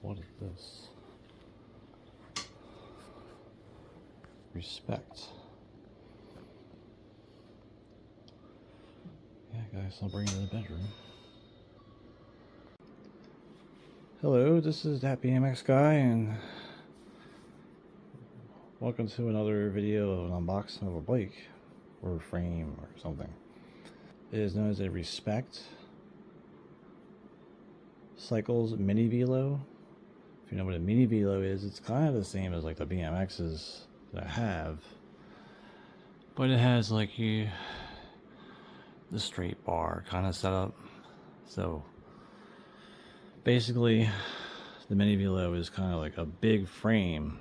What is this? Respect. Yeah, guys, I'll bring it to the bedroom. Hello, this is that BMX guy, and welcome to another video of an unboxing of a bike or a frame or something. It is known as a Respect Cycles Mini Velo. If you know what a mini Velo is, it's kind of the same as like the BMXs that I have, but it has like the straight bar kind of setup. So basically, the mini Velo is kind of like a big frame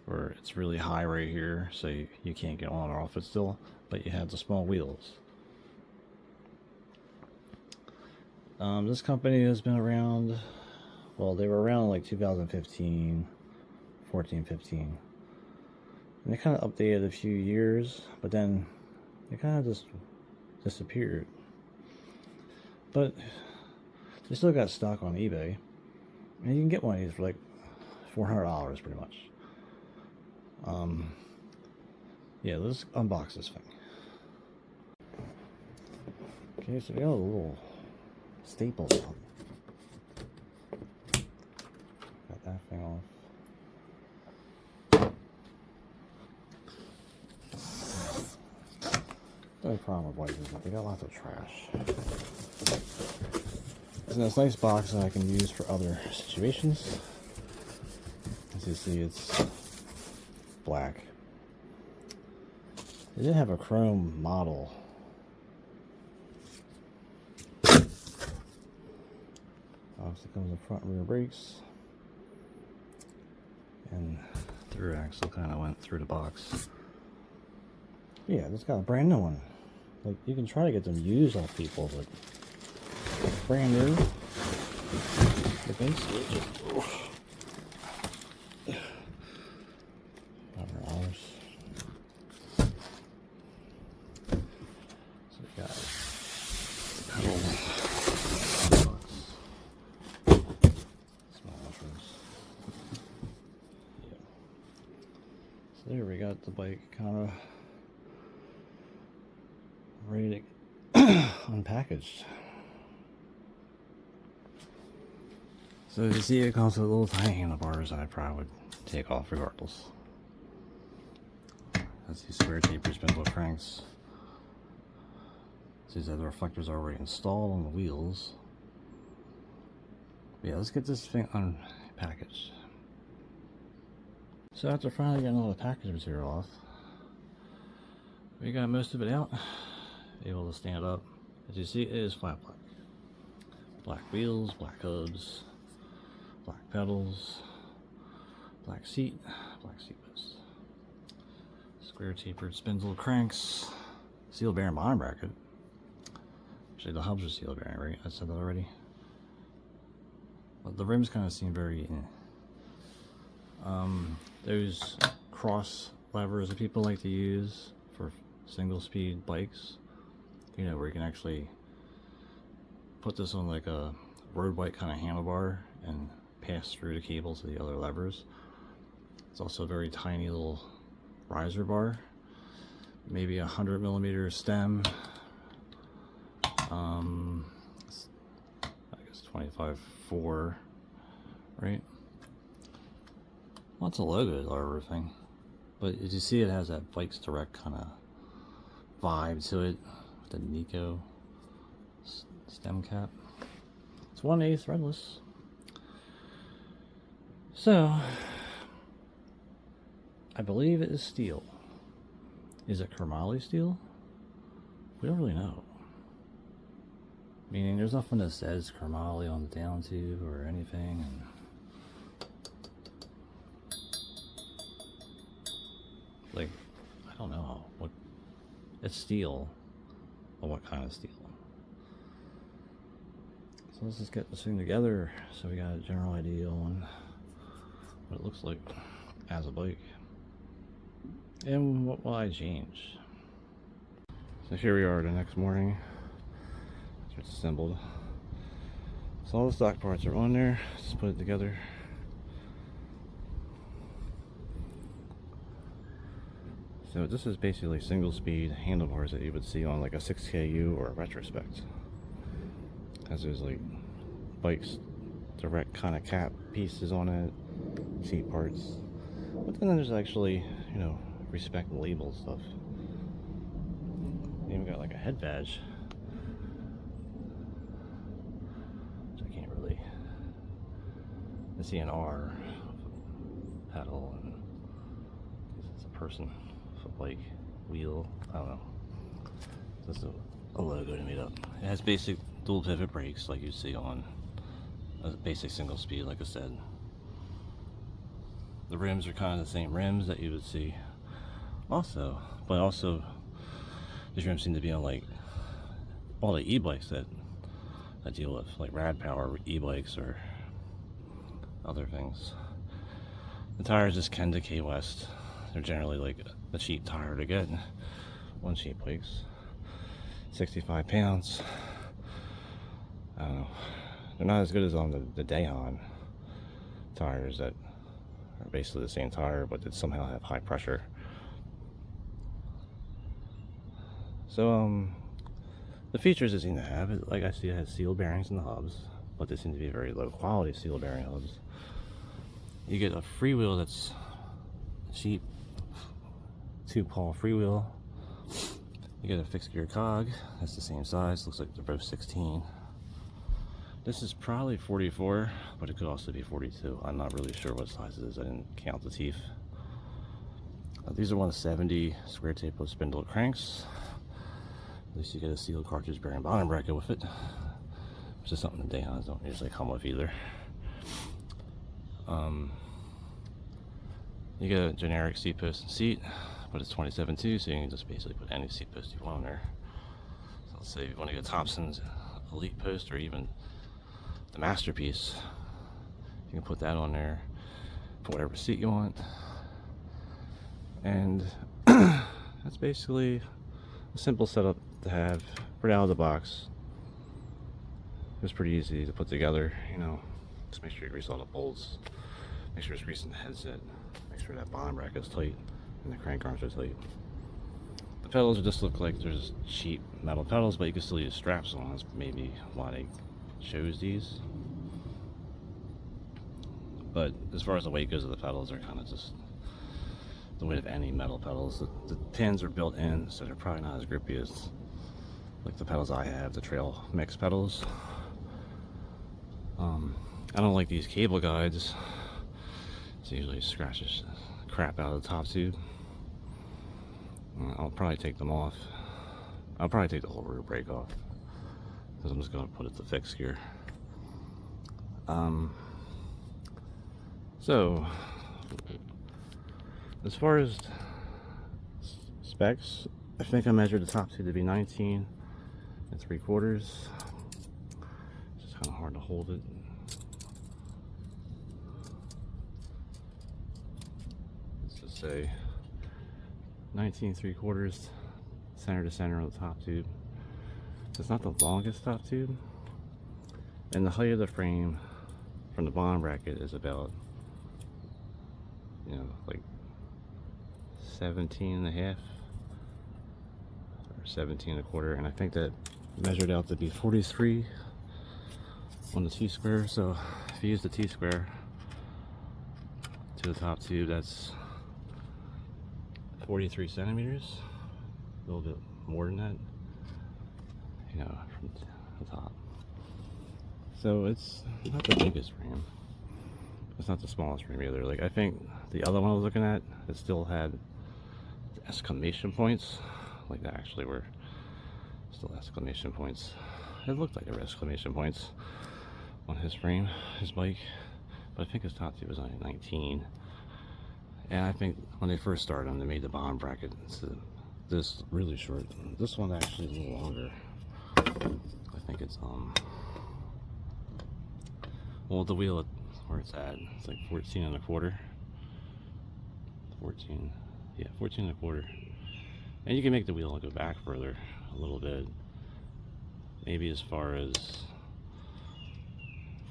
where it's really high right here, so you can't get on or off it still, but you have the small wheels. This company has been around, well, they were around like 2015, 14, 15. And they kind of updated a few years, but then they kind of just disappeared. But they still got stock on eBay, and you can get one of these for like $400 pretty much. Yeah, let's unbox this thing. Okay, so we got a little staple on. Got that thing off. The only problem with bikes is that they got lots of trash. It's in this nice box that I can use for other situations. As you see, it's black. They did have a chrome model. Obviously comes with front and rear brakes. And the rear axle kind of went through the box. Yeah, it's got a brand new one. Like, you can try to get them used off people, but brand new. The base $100. So we got pedal, small washers. Yeah. So there we got the bike kind of ready to unpackaged. So as you see, it comes with little tiny handlebars that I probably would take off regardless. That's these square taper spindle cranks. These other reflectors are already installed on the wheels. But yeah, let's get this thing unpackaged. So after finally getting all the package material off, we got most of it out. Able to stand up. As you see, it is flat black. Black wheels, black hubs, black pedals, black seat post. Square tapered spindle cranks, seal bearing bottom bracket. Actually, the hubs are seal bearing, right? I said that already. But the rims kind of seem very those cross levers that people like to use for single speed bikes, you know, where you can actually put this on like a road bike kind of handlebar and pass through the cable to the other levers. It's also a very tiny little riser bar, maybe 100mm stem, I guess 25/4, right? Lots of logos or everything, but as you see, it has that Bikes Direct kind of vibe to it with the Nico stem cap. It's 1/8 threadless. So I believe it is steel. Is it chromoly steel? We don't really know. Meaning there's nothing that says chromoly on the down tube or anything, and like, I don't know what it's steel, but what kind of steel. So let's just get this thing together so we got a general idea on what it looks like as a bike and what will I change. So here we are the next morning. It's assembled. So all the stock parts are on there. Just put it together. So this is basically single speed handlebars that you would see on like a 6KU or a retrospect. Has those like bikes direct kind of cap pieces on it, seat parts. But then there's actually, you know, respect label stuff. Even got like a head badge. Which I can't really. I see an R pedal and it's a person. Like wheel, I don't know. Just a logo to meet up. It has basic dual pivot brakes like you see on a basic single speed, like I said. The rims are kind of the same rims that you would see also, but also these rims seem to be on like all the e-bikes that I deal with, like rad power e-bikes or other things. The tires just Kenda K West. They're generally like a cheap tire to get. One cheap bikes. 65 pounds. I don't know. They're not as good as on the Dahan tires that are basically the same tire but that somehow have high pressure. So the features it seem to have, like I see it has seal bearings in the hubs, but they seem to be very low quality seal bearing hubs. You get a freewheel that's cheap, 2-pawl freewheel. You get a fixed gear cog, that's the same size, looks like they're both 16. This is probably 44, but it could also be 42. I'm not really sure what size it is, I didn't count the teeth. These are 170 square tapered spindle cranks. At least you get a sealed cartridge bearing bottom bracket with it, which is something the Dayhans don't usually come with either. You get a generic seat post and seat, but it's 27.2, so you can just basically put any seat post you want on there. So let's say if you want to get Thompson's Elite Post or even the Masterpiece, you can put that on there, put whatever seat you want, and that's basically a simple setup to have right out of the box. It was pretty easy to put together, you know. Just make sure you grease all the bolts, make sure it's greasing the headset, make sure that bottom bracket is tight and the crank arms are tight. The pedals just look like there's cheap metal pedals, but you can still use straps on. That's maybe why they chose these. But as far as the weight goes of the pedals, they're kind of just the weight of any metal pedals. The pins are built in, so they're probably not as grippy as like the pedals I have, the trail mix pedals. I don't like these cable guides. It usually scratches the crap out of the top tube. I'll probably take them off. I'll probably take the whole rear brake off because I'm just going to put it to fixed gear. So as far as specs, I think I measured the top tube to be 19 3/4. It's just kind of hard to hold it. Let's just say 19 3/4 center to center on the top tube. It's not the longest top tube, and the height of the frame from the bottom bracket is about, you know, like 17.5 or 17.25, and I think that measured out to be 43 on the T-square. So if you use the T-square to the top tube, that's 43 centimeters, a little bit more than that, you know, from the top. So it's not the biggest frame. It's not the smallest frame either. Like, I think the other one I was looking at, it still had exclamation points. Like, that actually were still exclamation points. It looked like there were exclamation points on his frame, his bike. But I think his top tube was only 19. And I think when they first started them, they made the bottom bracket this really short. This one actually is a little longer. I think it's well, the wheel where it's at, it's like 14.25. 14, yeah, 14.25. And you can make the wheel go back further a little bit, maybe as far as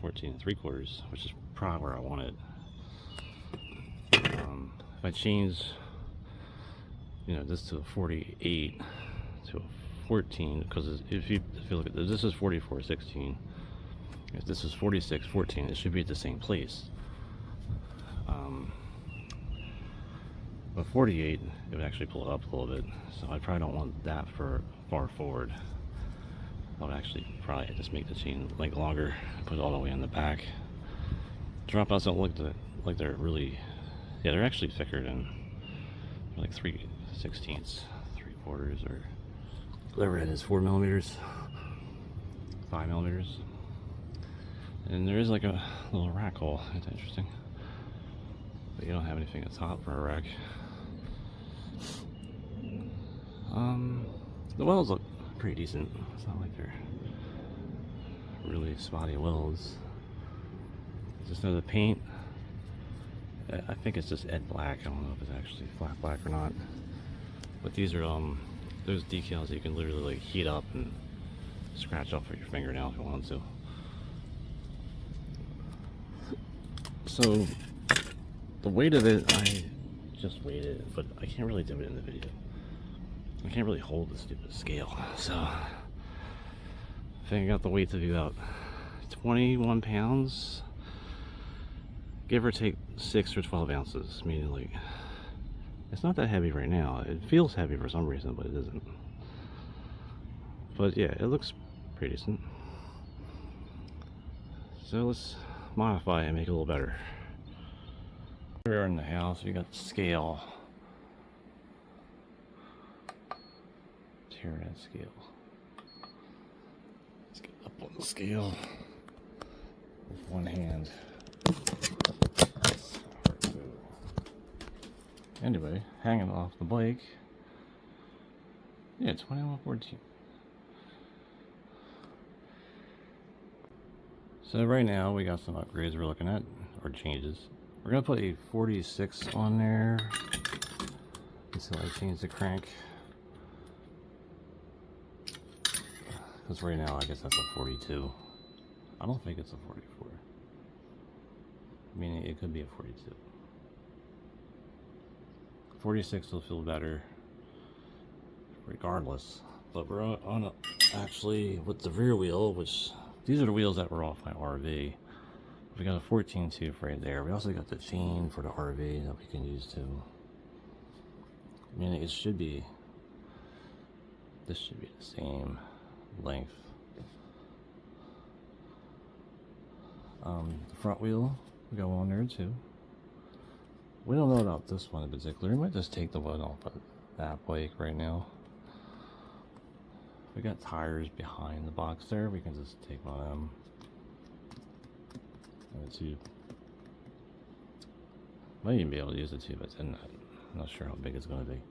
14 3/4, which is probably where I want it. If I change, you know, this to a 48 to a 14, because if you look at this is 44/16. If this is 46/14, it should be at the same place. But 48, it would actually pull it up a little bit, so I probably don't want that for far forward. I would actually probably just make the chain like longer and put it all the way in the back. Dropouts don't look like they're really, yeah, they're actually thicker than like 3/16, 3/4, or whatever it is, 4mm, 5mm. And there is like a little rack hole. It's interesting, but you don't have anything at the top for a rack. The welds look pretty decent. It's not like they're really spotty welds. Just know the paint, I think it's just Ed Black. I don't know if it's actually flat black or not. But these are those decals that you can literally like heat up and scratch off with your fingernail if you want to. So the weight of it, I just weighed it, but I can't really do it in the video. I can't really hold the stupid scale, so I think I got the weight to be about 21 pounds, give or take 6 or 12 ounces, meaning like it's not that heavy right now. It feels heavy for some reason, but it isn't. But yeah, it looks pretty decent. So let's modify and make it a little better. We're in the house. We got the scale. Tear that scale. Let's get up on the scale with one hand. Anyway, hanging off the bike. Yeah, 21.14. So right now we got some upgrades we're looking at, or changes. We're gonna put a 46 on there until I change the crank. Because right now I guess that's a 42. I don't think it's a 44. Meaning it could be a 42. 46 will feel better regardless. But we're on actually with the rear wheel, which these are the wheels that were off my RV. We got a 14 tooth right there. We also got the chain for the RV that we can use too. Meaning it should be, this should be the same length. The front wheel will go on there too. We don't know about this one in particular. We might just take the wood off of that bike right now. We got tires behind the box there. We can just take one of them. And the tube. Might even be able to use the tube that's in that. I'm not sure how big it's going to be.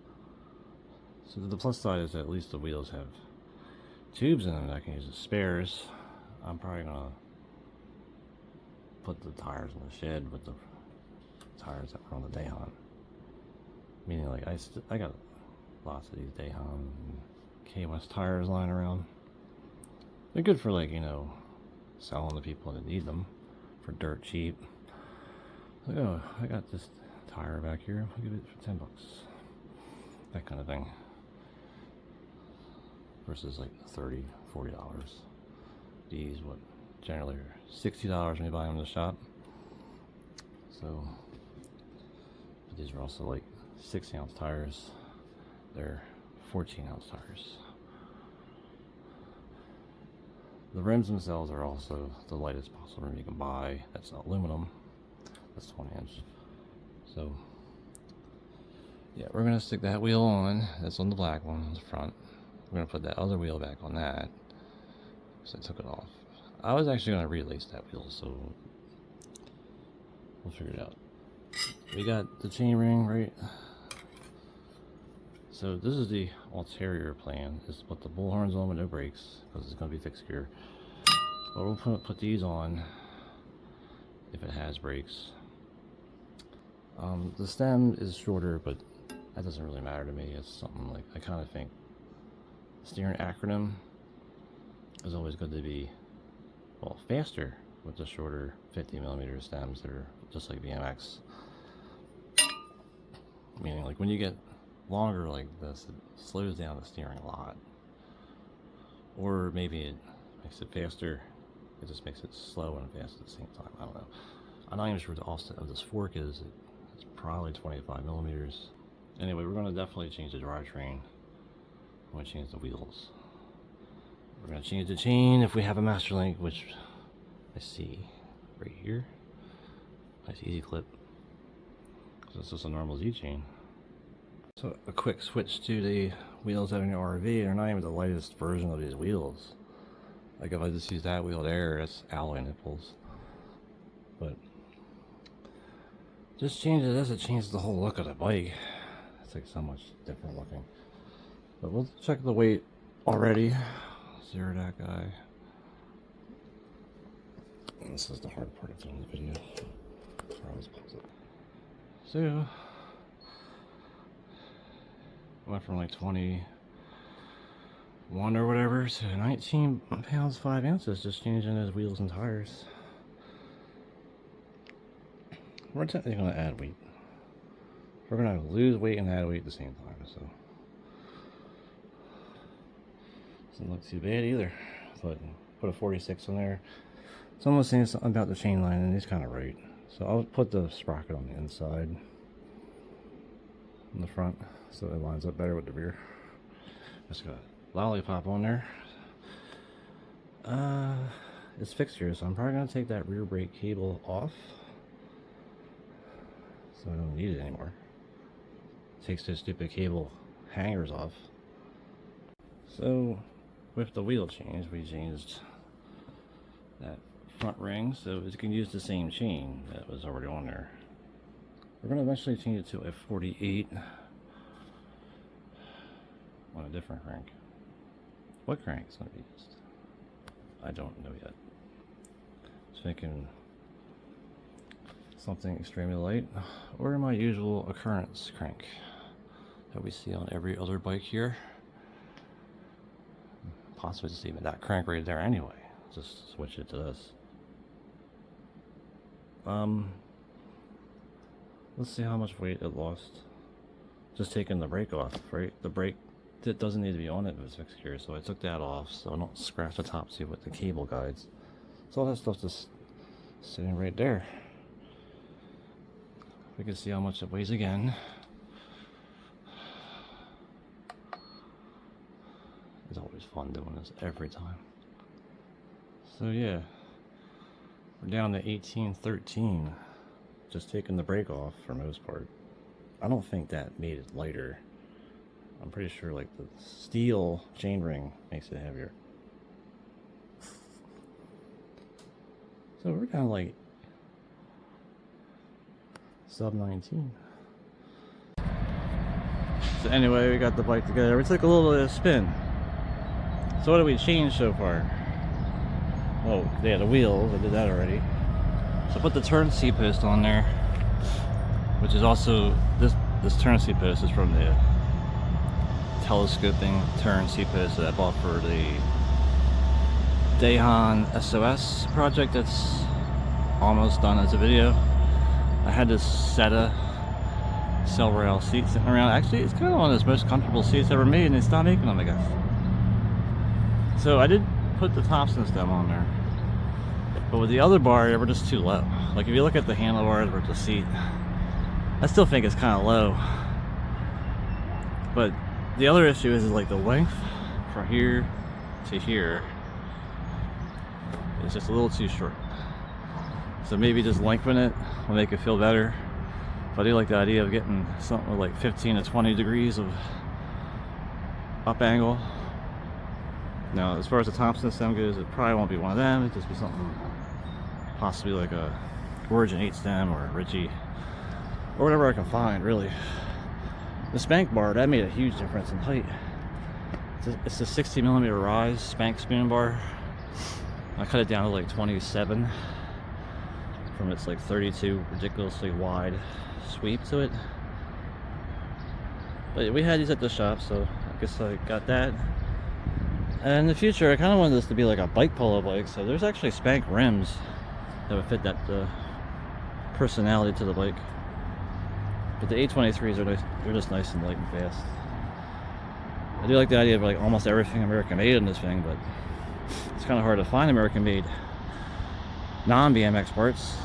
So the plus side is that at least the wheels have tubes in them that I can use as spares. I'm probably going to put the tires in the shed with the tires that were on the Dayhan. Meaning like I got lots of these Dayhan K-West tires lying around. They're good for like, you know, selling to people that need them for dirt cheap. Like, oh, I got this tire back here. I'll give it for 10 bucks. That kind of thing. Versus like $30, $40. These, what, generally are $60 when you buy them in the shop. So, but these are also like 6-ounce tires. They're 14-ounce tires. The rims themselves are also the lightest possible rim you can buy. That's aluminum. That's 20-inch. So, yeah, we're gonna stick that wheel on. That's on the black one on the front. We're gonna put that other wheel back on that. So I took it off. I was actually gonna relace that wheel, so we'll figure it out. We got the chain ring right. So this is the ulterior plan, is to put the bull horns on with no brakes, because it's going to be fixed gear. But we'll put these on if it has brakes. The stem is shorter, but that doesn't really matter to me. It's something like, I kind of think steering acronym is always good to be, well, faster, with the shorter 50mm stems. They're just like BMX. Meaning, like when you get longer like this, it slows down the steering a lot. Or maybe it makes it faster. It just makes it slow and fast at the same time. I don't know. I'm not even sure what the offset of this fork is. It's probably 25mm. Anyway, we're going to definitely change the drivetrain. I'm going to change the wheels. We're going to change the chain if we have a master link, which I see right here. Nice easy clip. This is just a normal Z chain. So a quick switch to the wheels out in the RV. They're not even the lightest version of these wheels. Like if I just use that wheel there, it's alloy nipples. But just changing this, it changes the whole look of the bike. It's like so much different looking. But we'll check the weight already. Zero that guy. And this is the hard part of doing the video. I always pause it. So went from like 21 or whatever to 19 pounds 5 ounces, just changing those wheels and tires. We're technically going to add weight. We're going to lose weight and add weight at the same time, so doesn't look too bad either. But put a 46 on there. Someone's saying something about the chain line, and he's kind of right. So I'll put the sprocket on the inside, in the front, so it lines up better with the rear. Just got a lollipop on there. It's fixed here, so I'm probably going to take that rear brake cable off, so I don't need it anymore. Takes those stupid cable hangers off. So with the wheel change, we changed that front ring so it can use the same chain that was already on there. We're going to eventually change it to a 48 on a different crank. What crank is going to be used? I don't know yet. I was thinking something extremely light, or my usual occurrence crank that we see on every other bike here. Possibly just even that crank right there anyway. Just switch it to this. Let's see how much weight it lost. Just taking the brake off, right? The brake, it doesn't need to be on it if it's fixed here, so I took that off so I don't scratch the top seat with the cable guides. So all that stuff's just sitting right there. We can see how much it weighs again. It's always fun doing this every time. So yeah, we're down to 1813. Just taking the brake off for most part. I don't think that made it lighter. I'm pretty sure like the steel chain ring makes it heavier. So we're down like sub 19. So anyway, we got the bike together. We took a little bit of spin. So what did we change so far? Oh, yeah, the wheels. I did that already. So I put the turn seat post on there, which is also this turn seat post is from the telescoping turn seat post that I bought for the Dahan SOS project that's almost done as a video. I had this Seta cell rail seat sitting around. Actually, it's kind of one of the most comfortable seats ever made, and they stopped making them, I guess. So I did put the Thompson stem on there, but with the other bar, they were just too low. Like if you look at the handlebars or the seat, I still think it's kind of low. But the other issue is like the length from here to here is just a little too short. So maybe just lengthen it will make it feel better. But I do like the idea of getting something with like 15 to 20 degrees of up angle. Now, as far as the Thompson stem goes, it probably won't be one of them. It'll just be something possibly like a Origin 8 stem or a Ritchie or whatever I can find, really. The spank bar, that made a huge difference in height. It's a 60mm rise spank spoon bar. I cut it down to like 27 from its like 32 ridiculously wide sweep to it. But we had these at the shop, so I guess I got that. And in the future, I kind of wanted this to be like a bike polo bike, so there's actually spank rims that would fit that personality to the bike. But the 823s are nice, they're just nice and light and fast. I do like the idea of like almost everything American made in this thing, but it's kind of hard to find American made non-BMX parts.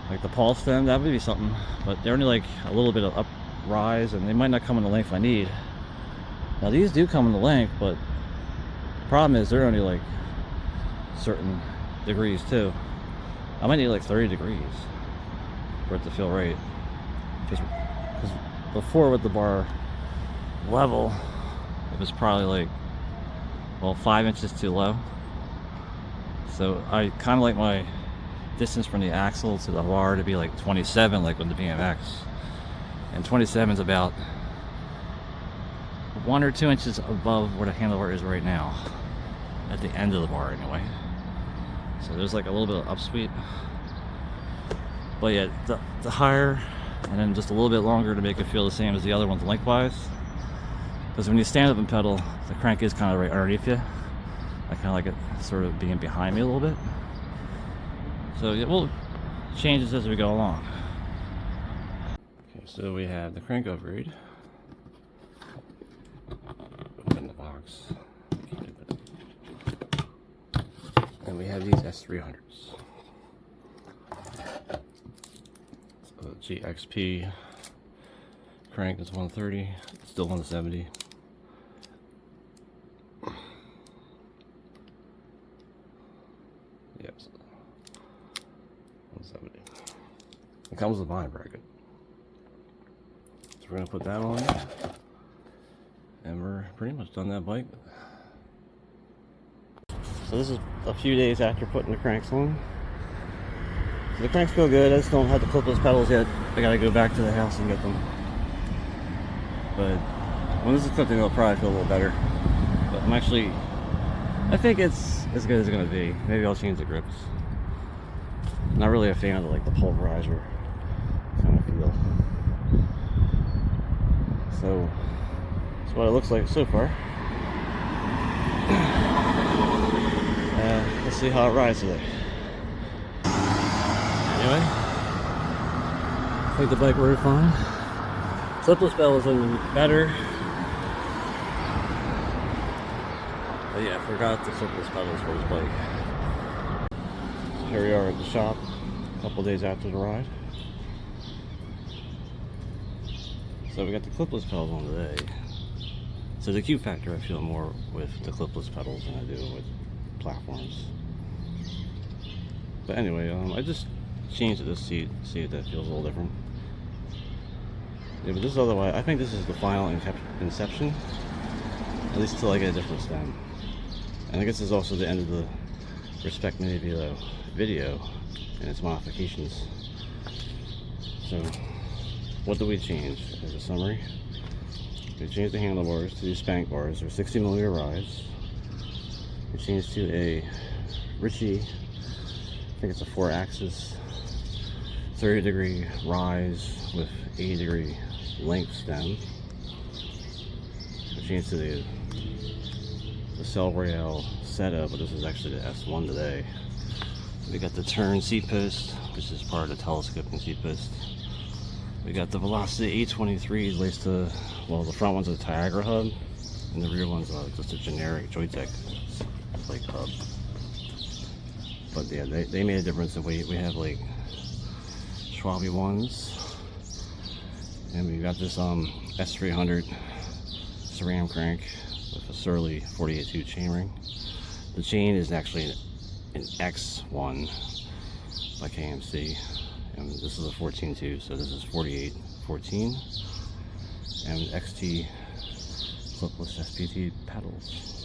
Like the Paul stem, that would be something, but they're only like a little bit of up rise, and they might not come in the length I need. Now these do come in the length, but the problem is they're only like certain degrees too. I might need like 30 degrees for it to feel right. Because before with the bar level, it was probably like, well, 5 inches too low. So I kind of like my distance from the axle to the bar to be like 27, like with the BMX. And 27 is about 1 or 2 inches above where the handlebar is right now, at the end of the bar anyway. So there's like a little bit of upsweep. But yeah, the higher, and then just a little bit longer to make it feel the same as the other ones lengthwise. Because when you stand up and pedal, the crank is kind of right underneath you. I kind of like it sort of being behind me a little bit. So yeah, we'll change this as we go along. Okay, so we have the crank upgrade. Open the box. And we have these S300s. So GXP crank is 130, still 170. Yes, 170. It comes with a vine bracket. So we're gonna put that on, and we're pretty much done that bike. So this is a few days after putting the cranks on. The cranks feel good. I just don't have the clipless pedals yet. I gotta go back to the house and get them. But when this is clipped in, it'll probably feel a little better. But I'm actually, I think it's as good as it's gonna be. Maybe I'll change the grips. Not really a fan of like the pulverizer kind of feel. So that's what it looks like so far. Let's see how it rides today. Anyway, I think the bike rode fine. Clipless pedals are better. But yeah, I forgot the clipless pedals for this bike. So here we are at the shop, a couple days after the ride. So we got the clipless pedals on today. So the Q factor I feel more with the clipless pedals than I do with platforms. But anyway, I just changed it to see if that feels a little different. Yeah, but this is otherwise, I think this is the final inception, at least until I get a different stem. And I guess this is also the end of the Respect Mini Velo video and its modifications. So, what do we change as a summary? We changed the handlebars to these spank bars. They're 60mm rides. We changed to a Mercier, I think it's a 4-axis, 30-degree rise with 80-degree length stem. We changed to the Cell Rail setup, but this is actually the S1 today. We got the turn seat post, which is part of the telescoping seat post. We got the Velocity 823s laced to, well, the front one's a Tiagra hub, and the rear one's just a generic Joytech like hub. But yeah, they made a difference. And we have like Schwabe ones, and we got this S300 SRAM crank with a Surly 48-2 chainring. The chain is actually an X1 by KMC, and this is a 14-2, so this is 48-14, and XT clipless SPT pedals.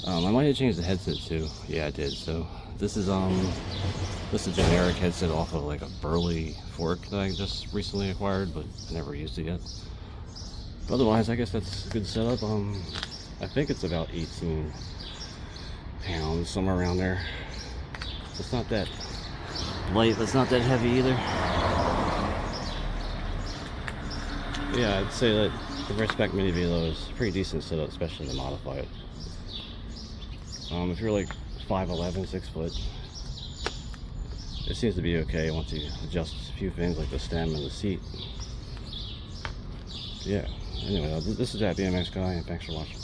I might have changed the headset too. Yeah, I did. So this is a generic headset off of like a Burley fork that I just recently acquired, but I never used it yet. But otherwise, I guess that's a good setup. I think it's about 18 pounds, somewhere around there. It's not that light, but it's not that heavy either. But yeah, I'd say that the Respect Mini Velo is a pretty decent setup, especially to modify it. If you're like 5'11", 6 foot, it seems to be okay once you adjust a few things like the stem and the seat. Yeah, anyway, this is that BMX guy, and thanks for watching.